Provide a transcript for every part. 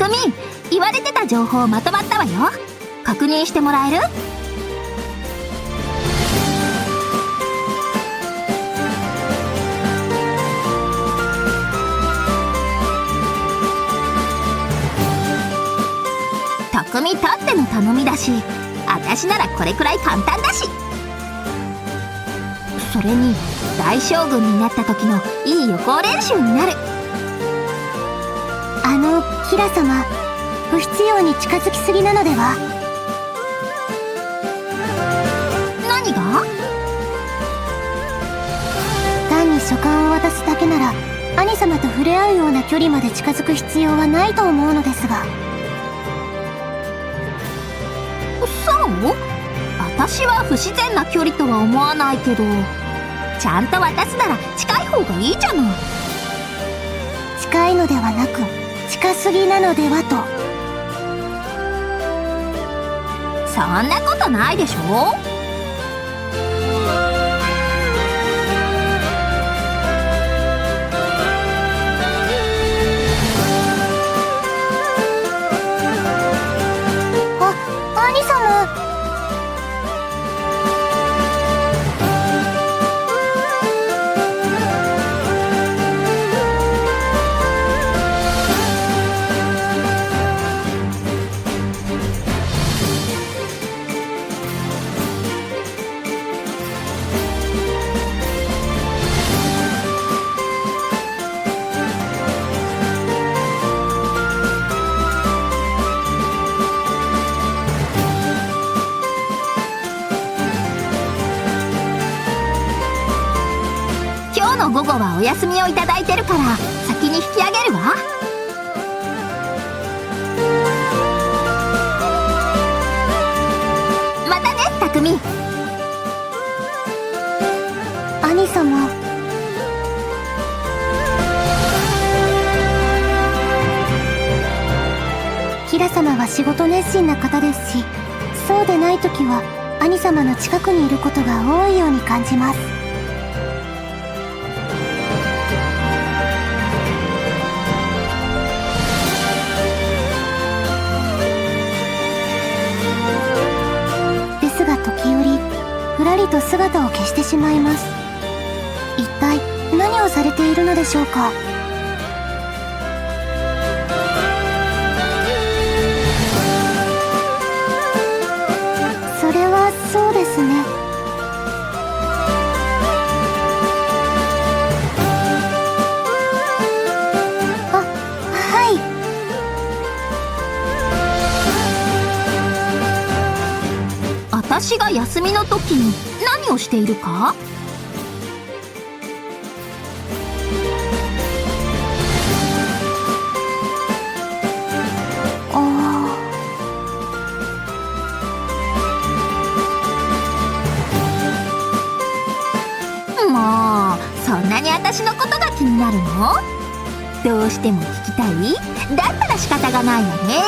くみ、言われてた情報まとまったわよ。確認してもらえる？匠たっての頼みだし、私ならこれくらい簡単だし。それに大将軍になった時のいい予行練習になる。キラ様、不必要に近づきすぎなのでは？何が？単に書簡を渡すだけなら兄様と触れ合うような距離まで近づく必要はないと思うのですが。そう？私は不自然な距離とは思わないけど、ちゃんと渡すなら近い方がいいじゃない。近いのではなく近すぎなのではと。そんなことないでしょ。兄様。午後はお休みをいただいてるから先に引き上げるわ。またね、匠。兄様。キラ様は仕事熱心な方ですし、そうでない時は兄様の近くにいることが多いように感じます。時折ふらりと姿を消してしまいます。一体何をされているのでしょうか。それはそうですね。はい。私が休みの時に何をしているか？もうそんなに私のことが気になるの？どうしても聞きたい？だったら仕方がないわね。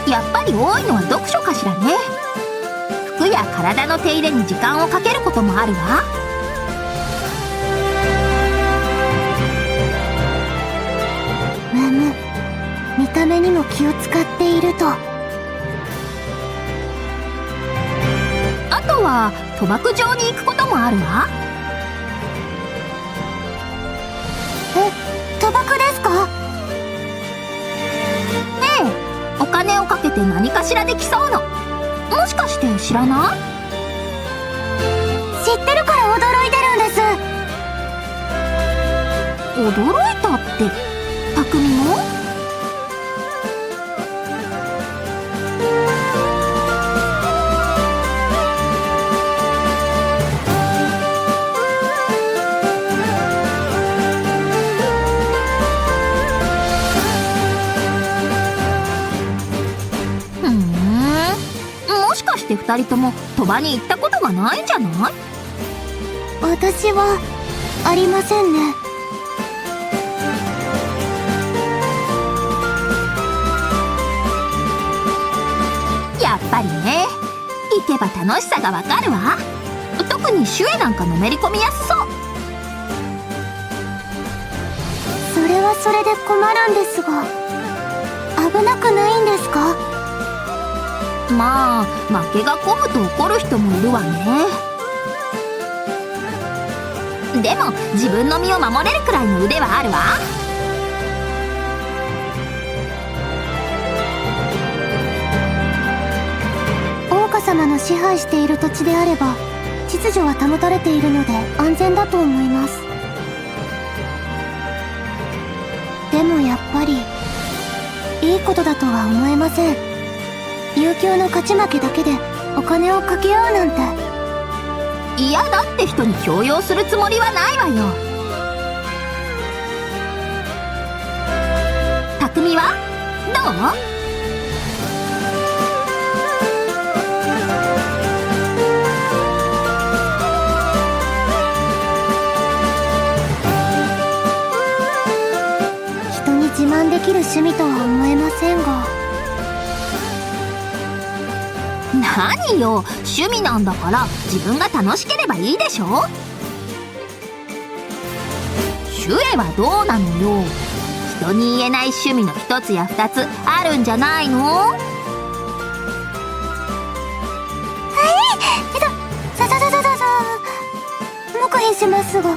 やっぱり多いのは読書かしらね。服や体の手入れに時間をかけることもあるわ。見た目にも気を使っていると。あとは賭博場に行くこともあるわ。賭博ですか？お金をかけて何かしらで競うの。もしかして知らない？知ってるから驚いてるんです。驚いたって匠も？2人とも賭場に行ったことがないんじゃない？私はありませんね。やっぱりね。行けば楽しさがわかるわ。特に酒恵なんかのめり込みやすそう。れはそれで困るんですが、危なくないんですか？まあ負けが込むと怒る人もいるわね。でも自分の身を守れるくらいの腕はあるわ。桜花様の支配している土地であれば秩序は保たれているので安全だと思います。でもやっぱりいいことだとは思えません。悠久の勝ち負けだけでお金をかけ合うなんて。嫌だって人に強要するつもりはないわよ。匠はどう？人に自慢できる趣味とは思えませんが。何よ、趣味なんだから自分が楽しければいいでしょ。シュエはどうなのよ。人に言えない趣味の一つや二つあるんじゃないの？黙秘しますが。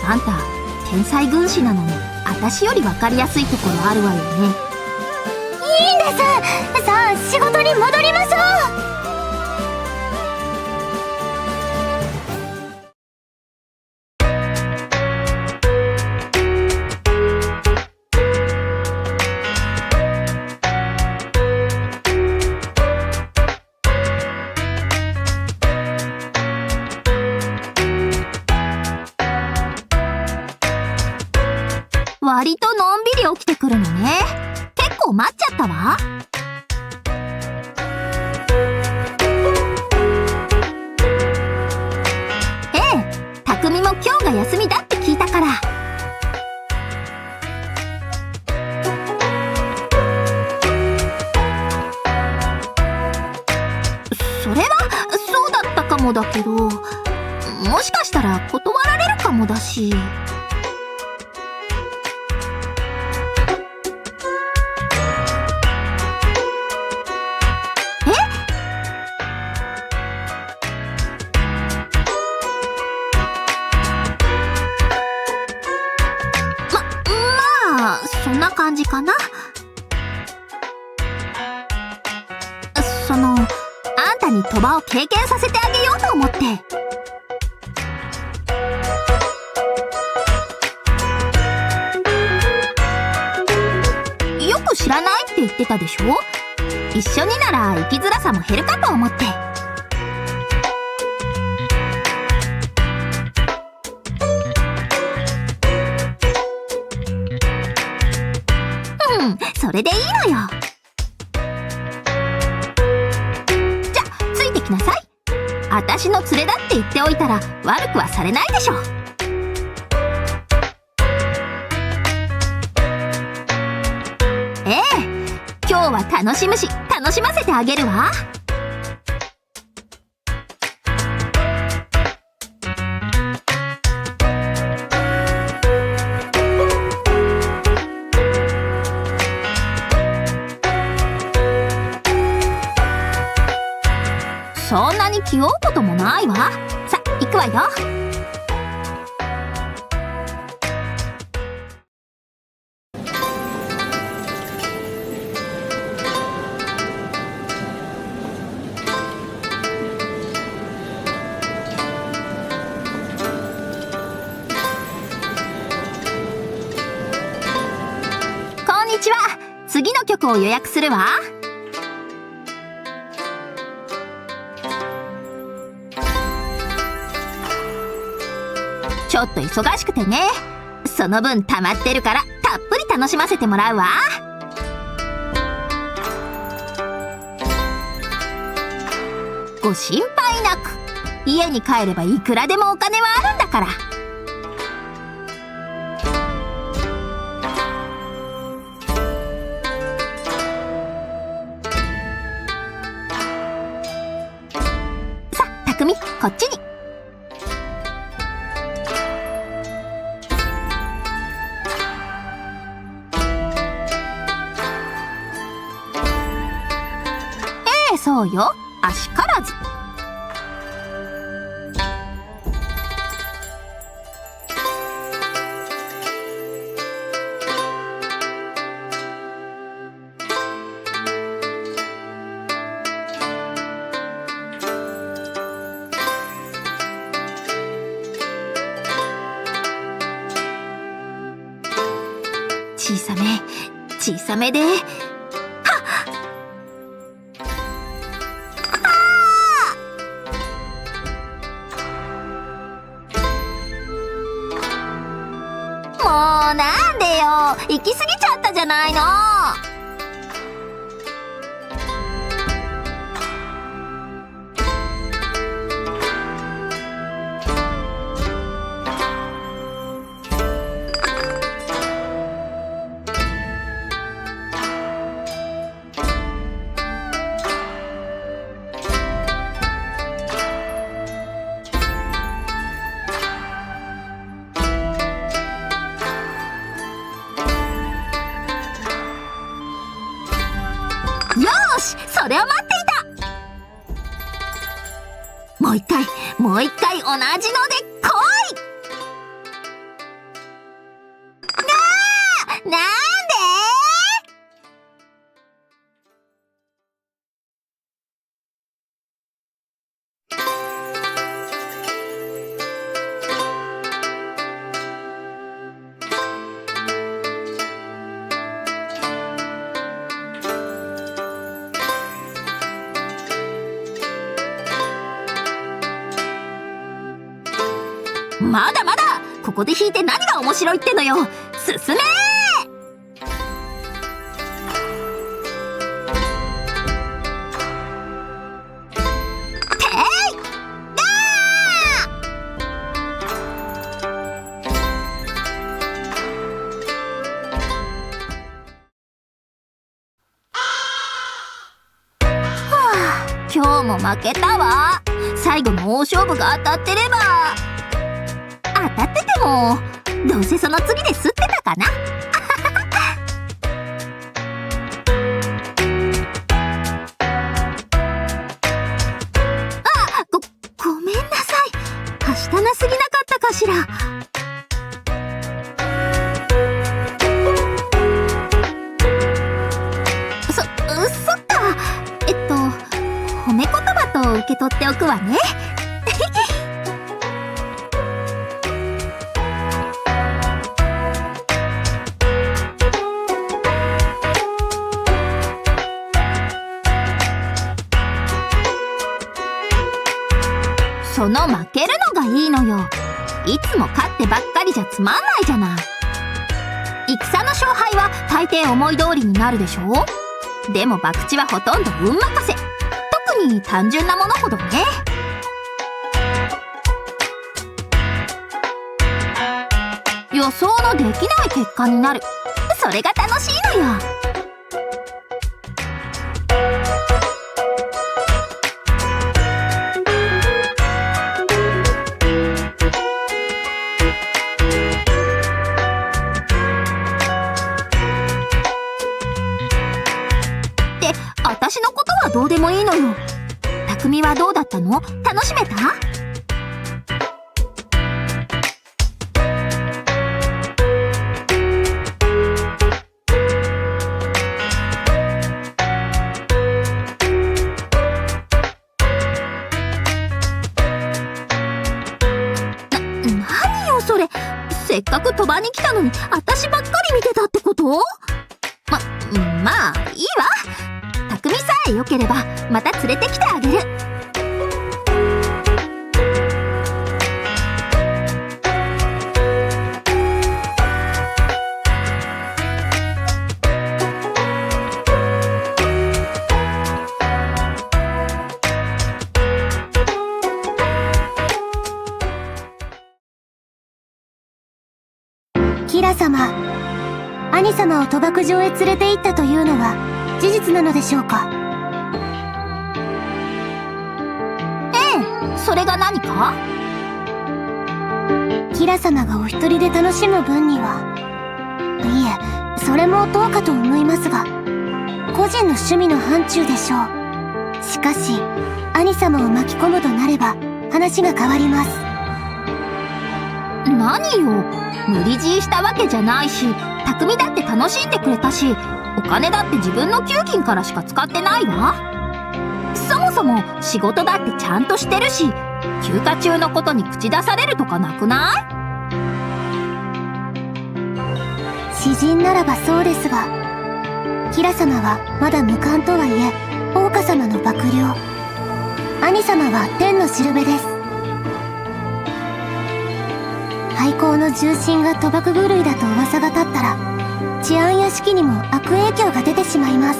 あんた天才軍師なのに私より分かりやすいところあるわよね。いいんです。さあ仕事に戻りましょう。割とのんびり起きてくるのね。結構待っちゃったわ。ええ、匠も今日が休みだって聞いたから。それはそうだったかもだけど、もしかしたら断られるかもだし。そんな感じかな。あんたに鳥羽を経験させてあげようと思って。よく知らないって言ってたでしょ。一緒になら生きづらさも減るかと思って。それでいいのよ。じゃあついてきなさい。私の連れだって言っておいたら悪くはされないでしょ。ええ、今日は楽しむし楽しませてあげるわ。そんなに気負うこともないわ。さ、行くわよ。こんにちは。次の曲を予約するわ。ちょっと忙しくてね。その分溜まってるからたっぷり楽しませてもらうわ。ご心配なく。家に帰ればいくらでもお金はあるんだから。さあ、匠、こっちに。そうよ、あしからず。小さめ、小さめで。はっ！もうなんでよ、行き過ぎちゃったじゃないの。よーし、それを待っていた。もう一回同じので来い。なんで？まだまだ、ここで引いて何が面白いってのよ。進めー！今日も負けたわ。最後の大勝負が当たってれば。当たっててもどうせその次で吸ってたかな。ごめんなさい。はしたなすぎなかったかしら。そっか。褒め言葉と受け取っておくわね。その負けるのがいいのよ。いつも勝ってばっかりじゃつまんないじゃない。戦の勝敗は大抵思い通りになるでしょ。でも博打はほとんど運任せ。特に単純なものほどね。予想のできない結果になる。それが楽しいのよ。私のことはどうでもいいのよ。匠はどうだったの？楽しめた？何よそれ。せっかく賭場に来たのに私ばっかり見てたってこと？まあいいわ。匠さえ良ければまた連れてきてあげる。キラ様、兄様を賭博場へ連れて行ったというのは事実なのでしょうか？ええ、それが何か？キラ様がお一人で楽しむ分には。いえ、それもどうかと思いますが、個人の趣味の範疇でしょう。しかし兄様を巻き込むとなれば話が変わります。何よ、無理強いしたわけじゃないし、匠だって楽しんでくれたし、お金だって自分の給金からしか使ってないわ。そもそも仕事だってちゃんとしてるし、休暇中のことに口出されるとかなくない？詩人ならばそうですが、キラ様はまだ無冠とはいえ桜花様の幕僚、兄様は天のしるべです。廃校の重臣が賭博狂いだと噂が立ったら、治安や士気にも悪影響が出てしまいます。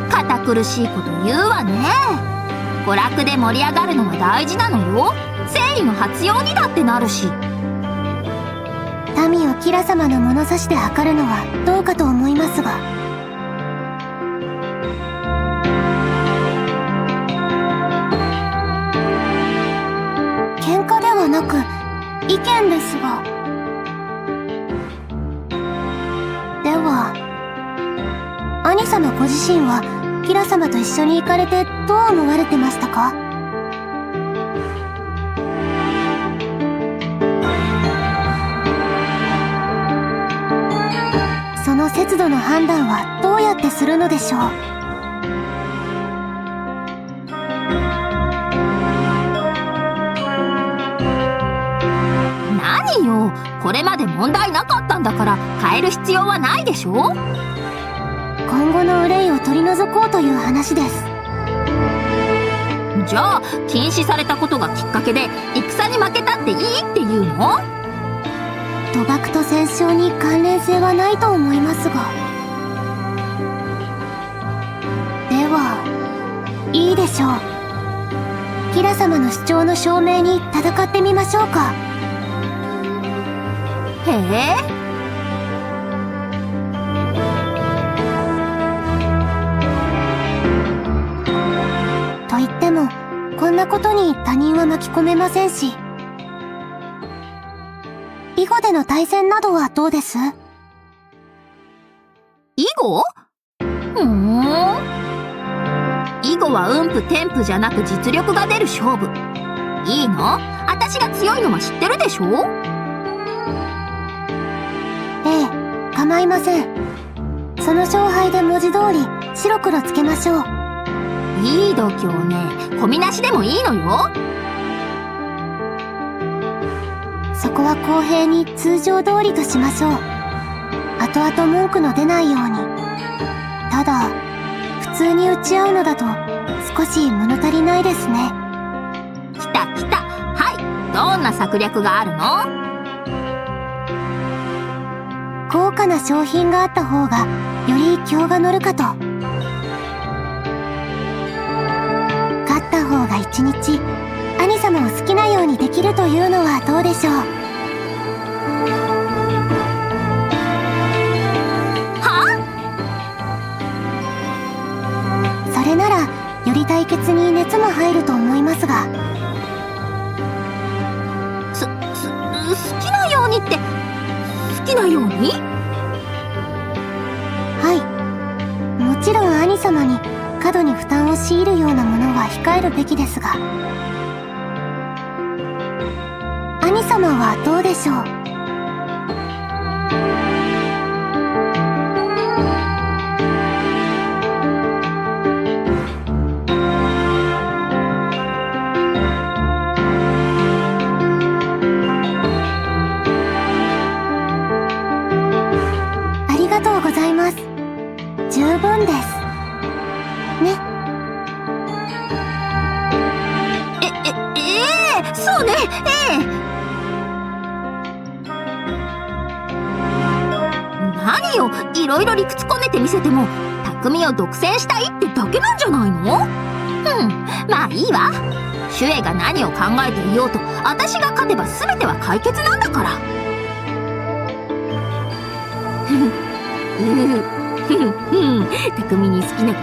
堅苦しいこと言うわね。娯楽で盛り上がるのは大事なのよ。誠意の発揚にだってなるし。民をキラ様の物差しで測るのはどうかと思いますが、喧嘩ではなく意見ですが。では兄様ご自身はキラ様と一緒に行かれてどう思われてましたか？その節度の判断はどうやってするのでしょう？何よ、これまで問題なかったんだから変える必要はないでしょ。今後の憂いを取り除こうという話です。じゃあ禁止されたことがきっかけで戦に負けたっていいっていうの？賭博と戦勝に関連性はないと思いますが。ではいいでしょう。キラ様の主張の証明に戦ってみましょうか。へえ。と言ってもこんなことに他人は巻き込めませんし、囲碁での対戦などはどうです？囲碁？囲碁は運符天符じゃなく実力が出る勝負。いいの？私が強いのは知ってるでしょ？ええ、構いません。その勝敗で文字通り白黒つけましょう。いい度胸ね。込みなしでもいいのよ。そこは公平に通常通りとしましょう。後々文句の出ないように。ただ普通に打ち合うのだと少し物足りないですね。来た来た。はい、どんな策略があるの？高価な商品があった方がより興が乗るかと。勝った方が一日兄様を好きなようにできるというのはどうでしょう？は？それならより対決に熱も入ると思いますが。好きなようにって好きなように？はい、もちろん兄様に過度に負担を強いるようなものは控えるべきですが。兄様はどうでしょう？ありがとうございます。十分ですね。そうね。何よ、いろいろ理屈こねてみせても匠を独占したいってだけなんじゃないの？まあいいわ。シュエが何を考えていようと私が勝てば全ては解決なんだから。匠に好きなこ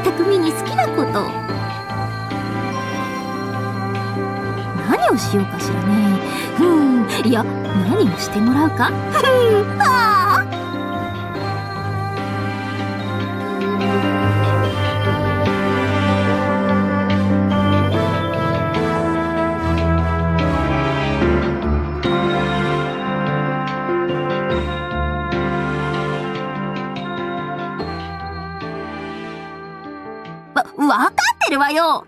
と、匠に好きなこと。何をしようかしらね。いや、何をしてもらうか。ああ。わかってるわよ。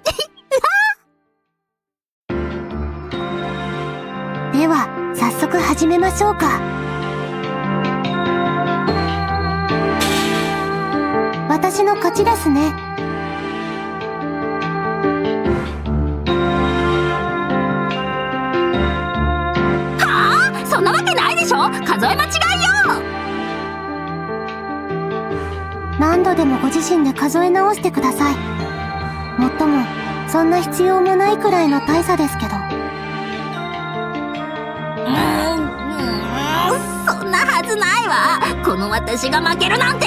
では早速始めましょうか。私の勝ちですね。はあ、そんなわけないでしょ。数え間違いよ。何度でもご自身で数え直してください。もっともそんな必要もないくらいの大差ですけど。そんなはずないわ。この私が負けるなんて。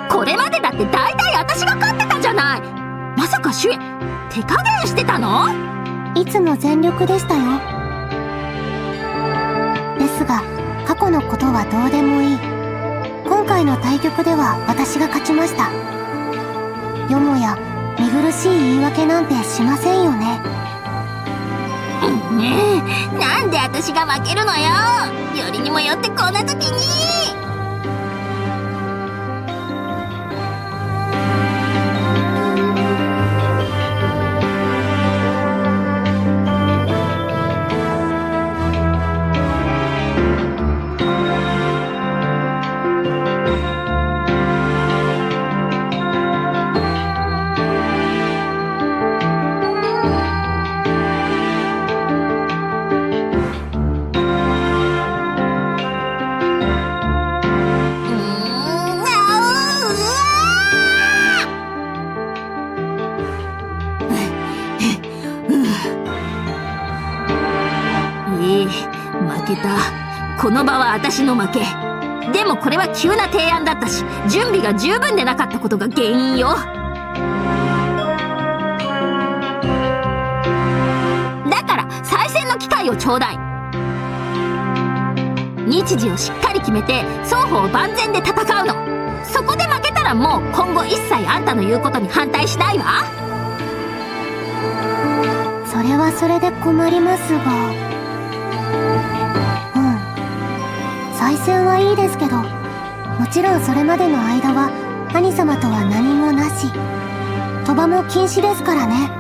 これまでだって大体私が勝ってたじゃない。まさかシュエ手加減してたの？いつも全力でしたよ。ですが過去のことはどうでもいい。今回の対局では私が勝ちました。よもや見苦しい言い訳なんてしませんよね。なんで私が負けるのよ。よりにもよってこんな時に。負けた。この場は私の負け。でもこれは急な提案だったし、準備が十分でなかったことが原因よ。だから再戦の機会をちょうだい。日時をしっかり決めて双方万全で戦うの。そこで負けたらもう今後一切あんたの言うことに反対しないわ。それはそれで困りますが。再戦はいいですけど、もちろんそれまでの間は兄様とは何もなし。賭場も禁止ですからね。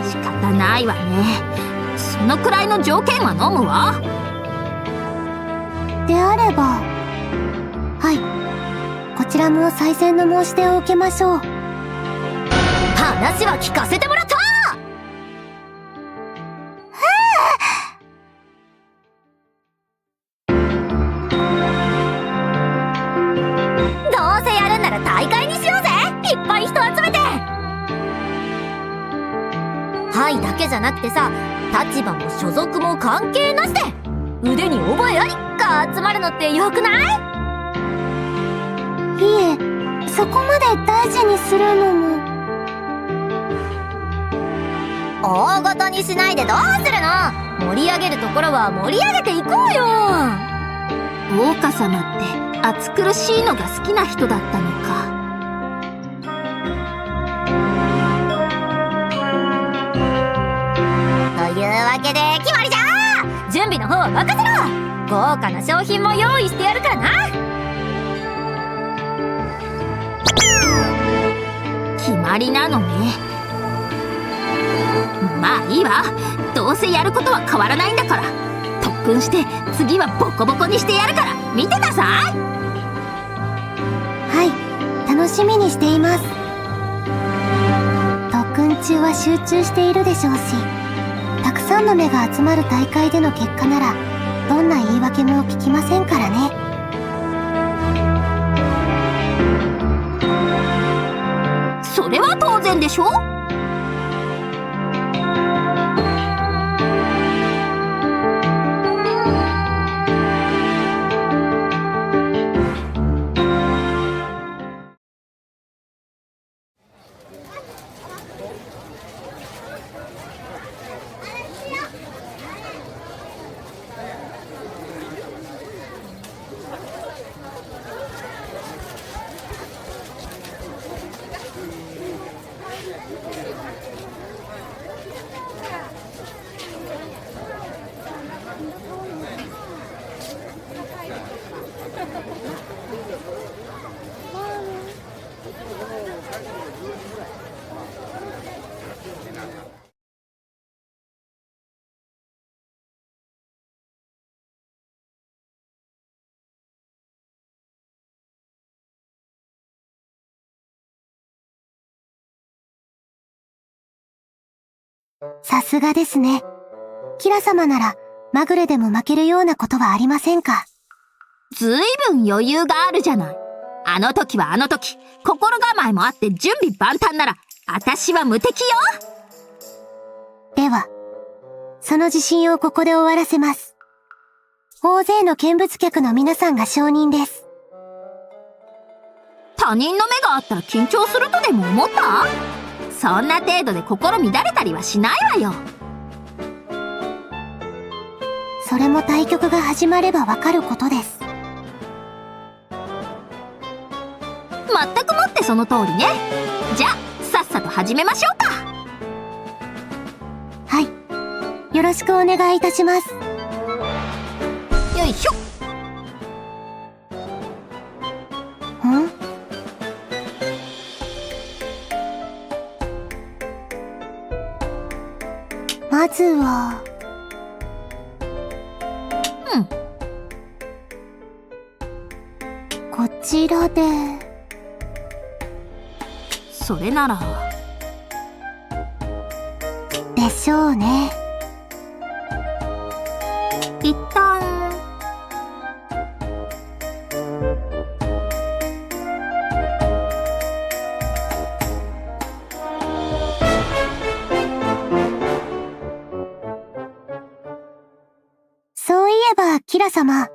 仕方ないわね。そのくらいの条件は飲むわ。であれば、はい、こちらも再戦の申し出を受けましょう。話は聞かせてもらった。大会にしようぜ。いっぱい人集めて。はいだけじゃなくてさ、立場も所属も関係なしで腕に覚えありが集まるのってよくない？いえ、そこまで大事にするのも。大ごとにしないでどうするの？盛り上げるところは盛り上げていこうよ。大岡様って暑苦しいのが好きな人だったのか。というわけで決まりじゃ。準備の方は任せろ。豪華な商品も用意してやるからな。決まりなのね。まあいいわ。どうせやることは変わらないんだから。特訓して次はボコボコにしてやるから見てなさい。はい、楽しみにしています。特訓中は集中しているでしょうし、たくさんの目が集まる大会での結果ならどんな言い訳も聞きませんからね。それは当然でしょ。さすがですね。キラ様なら、まぐれでも負けるようなことはありませんか。ずいぶん余裕があるじゃない。あの時はあの時、心構えもあって準備万端なら、私は無敵よ。では、その自信をここで終わらせます。大勢の見物客の皆さんが証人です。他人の目があったら緊張するとでも思った？そんな程度で心乱れたりはしないわよ。それも対局が始まればわかることです。全くもってその通りね。じゃあさっさと始めましょうか。はい。よろしくお願いいたします。よいしょ。まずは、こちらで。それなら。でしょうね。一旦。そういえば、キラ様。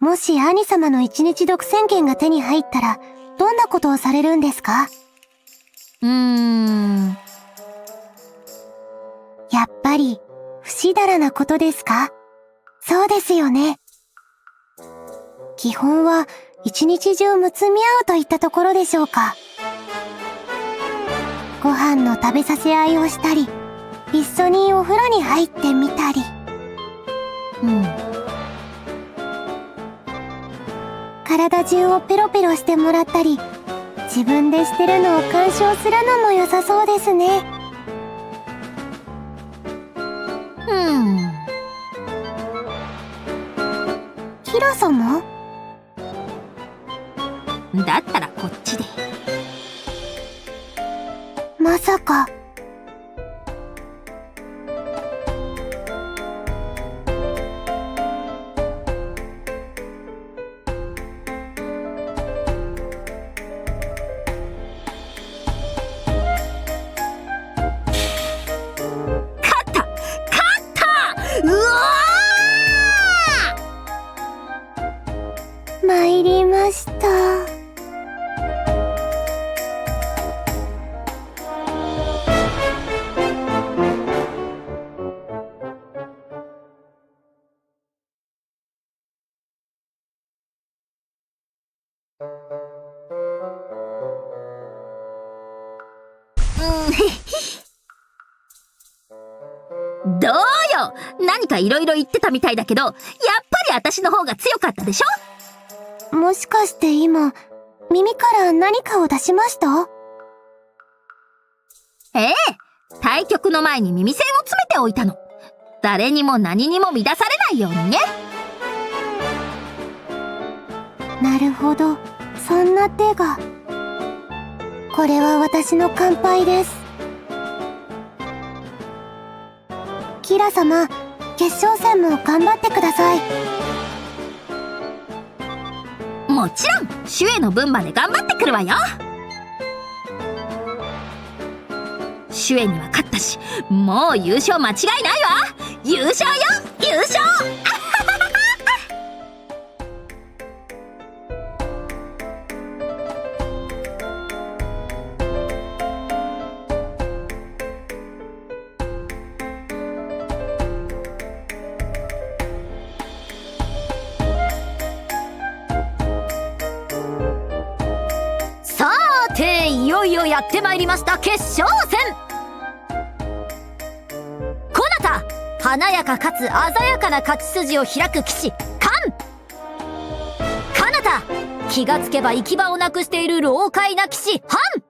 もし兄様の一日独占権が手に入ったら、どんなことをされるんですか？やっぱり、不死だらなことですか？そうですよね。基本は、一日中むつみ合うといったところでしょうか。ご飯の食べさせ合いをしたり、一緒にお風呂に入ってみたり。体中をペロペロしてもらったり、自分でしてるのを鑑賞するのも良さそうですね。キラ様？だったらこっちで。まさか。参りました。どうよ、何かいろいろ言ってたみたいだけど、やっぱり私の方が強かったでしょ？もしかして今、耳から何かを出しました？ええ、対局の前に耳栓を詰めておいたの。誰にも何にも乱されないようにね。なるほど、そんな手が。これは私の乾杯です。キラ様、決勝戦も頑張ってください。もちろん、シュエの分まで頑張ってくるわよ。シュエには勝ったし、もう優勝間違いないわ。優勝よ、優勝いよいよやってまいりました決勝戦。こなた、華やかかつ鮮やかな勝ち筋を開く騎士カン。かなた、気がつけば行き場をなくしている老快な騎士ハン。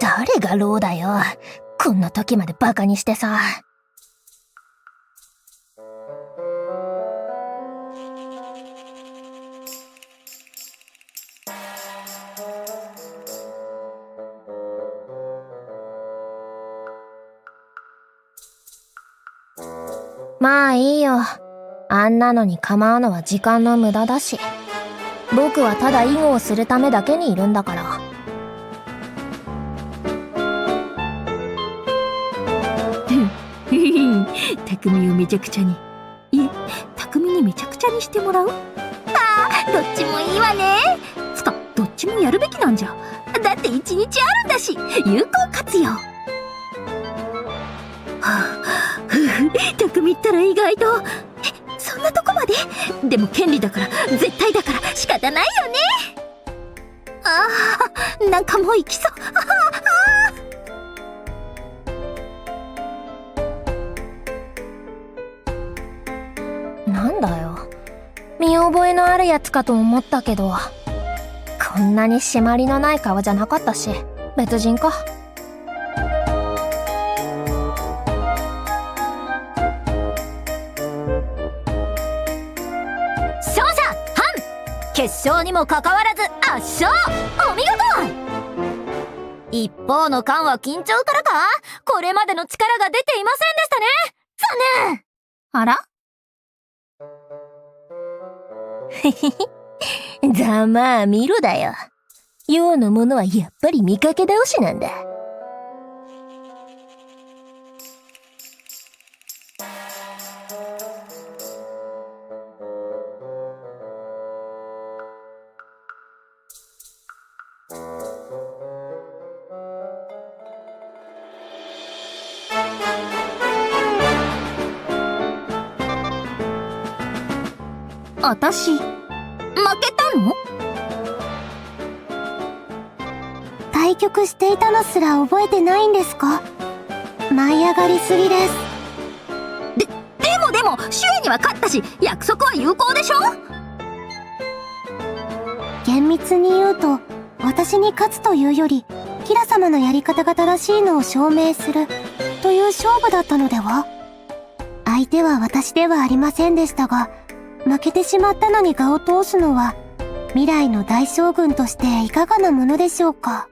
誰が老だよ、こんな時までバカにしてさ。まあいいよ。あんなのに構うのは時間の無駄だし。僕はただ囲碁をするためだけにいるんだから。匠をめちゃくちゃに。匠にめちゃくちゃにしてもらう？どっちもいいわね。つか、どっちもやるべきなんじゃ。だって一日あるんだし、有効活用。匠ったら意外と。そんなとこまで？でも権利だから、絶対だから仕方ないよね。なんかもう行きそう。なんだよ。見覚えのあるやつかと思ったけど、こんなに締まりのない顔じゃなかったし、別人か。勝者ハン、決勝にもかかわらず圧勝、お見事。一方のカンは緊張からか、これまでの力が出ていませんでしたね。残念。あら？ざまあ見ろだよ。世のものはやっぱり見かけ倒しなんだ。私、負けたの？対局していたのすら覚えてないんですか？舞い上がりすぎです。でも、シュエには勝ったし、約束は有効でしょ？厳密に言うと、私に勝つというより、キラ様のやり方が正しいのを証明する、という勝負だったのでは？相手は私ではありませんでしたが、負けてしまったのに我を通すのは、未来の大将軍としていかがなものでしょうか。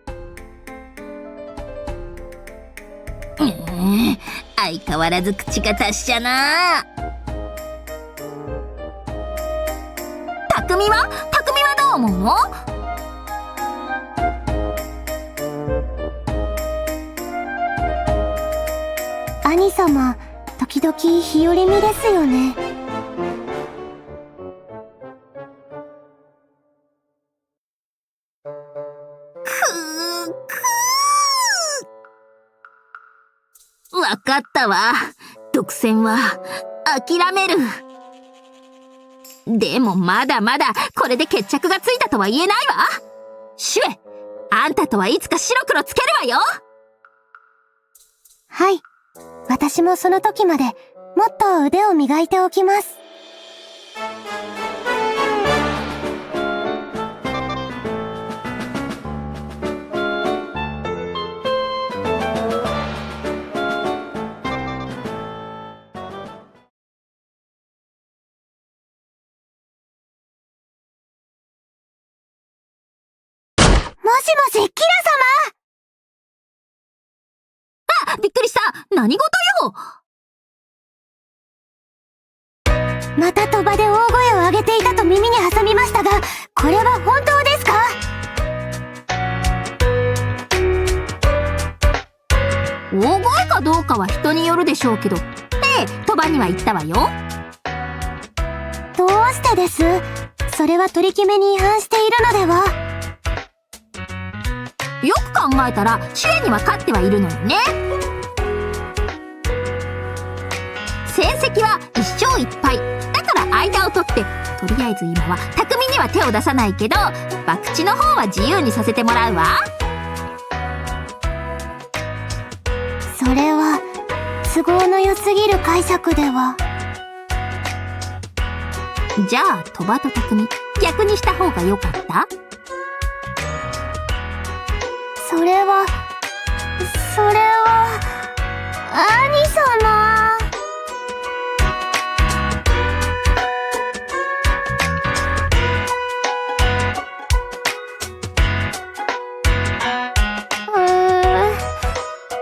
相変わらず口が達者な。匠はどう思うの？兄様、時々日和見ですよね。わかったわ。独占は諦める。でもまだまだこれで決着がついたとは言えないわ。シュエ、あんたとはいつか白黒つけるわよ。はい。私もその時までもっと腕を磨いておきます。もしもし、キラ様！びっくりした。何事よ。また賭場で大声を上げていたと耳に挟みましたが、これは本当ですか？大声かどうかは人によるでしょうけど、賭場には行ったわよ。どうしてです？それは取り決めに違反しているのでは？よく考えたらシュエには勝ってはいるのよね。戦績は1勝1敗だから間を取って、とりあえず今は匠には手を出さないけど、博打の方は自由にさせてもらうわ。それは都合の良すぎる解釈では？じゃあ賭場と匠逆にした方が良かった？それは兄様。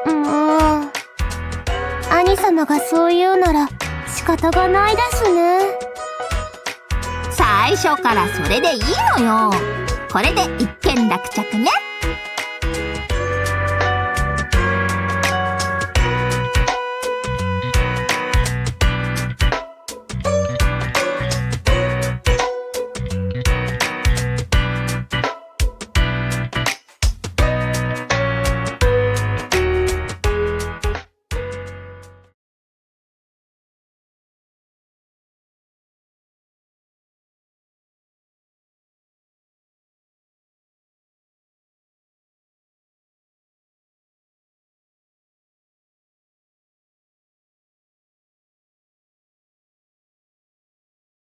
もう兄様がそう言うなら仕方方がないですね。最初からそれでいいのよ。これで一件落着ね。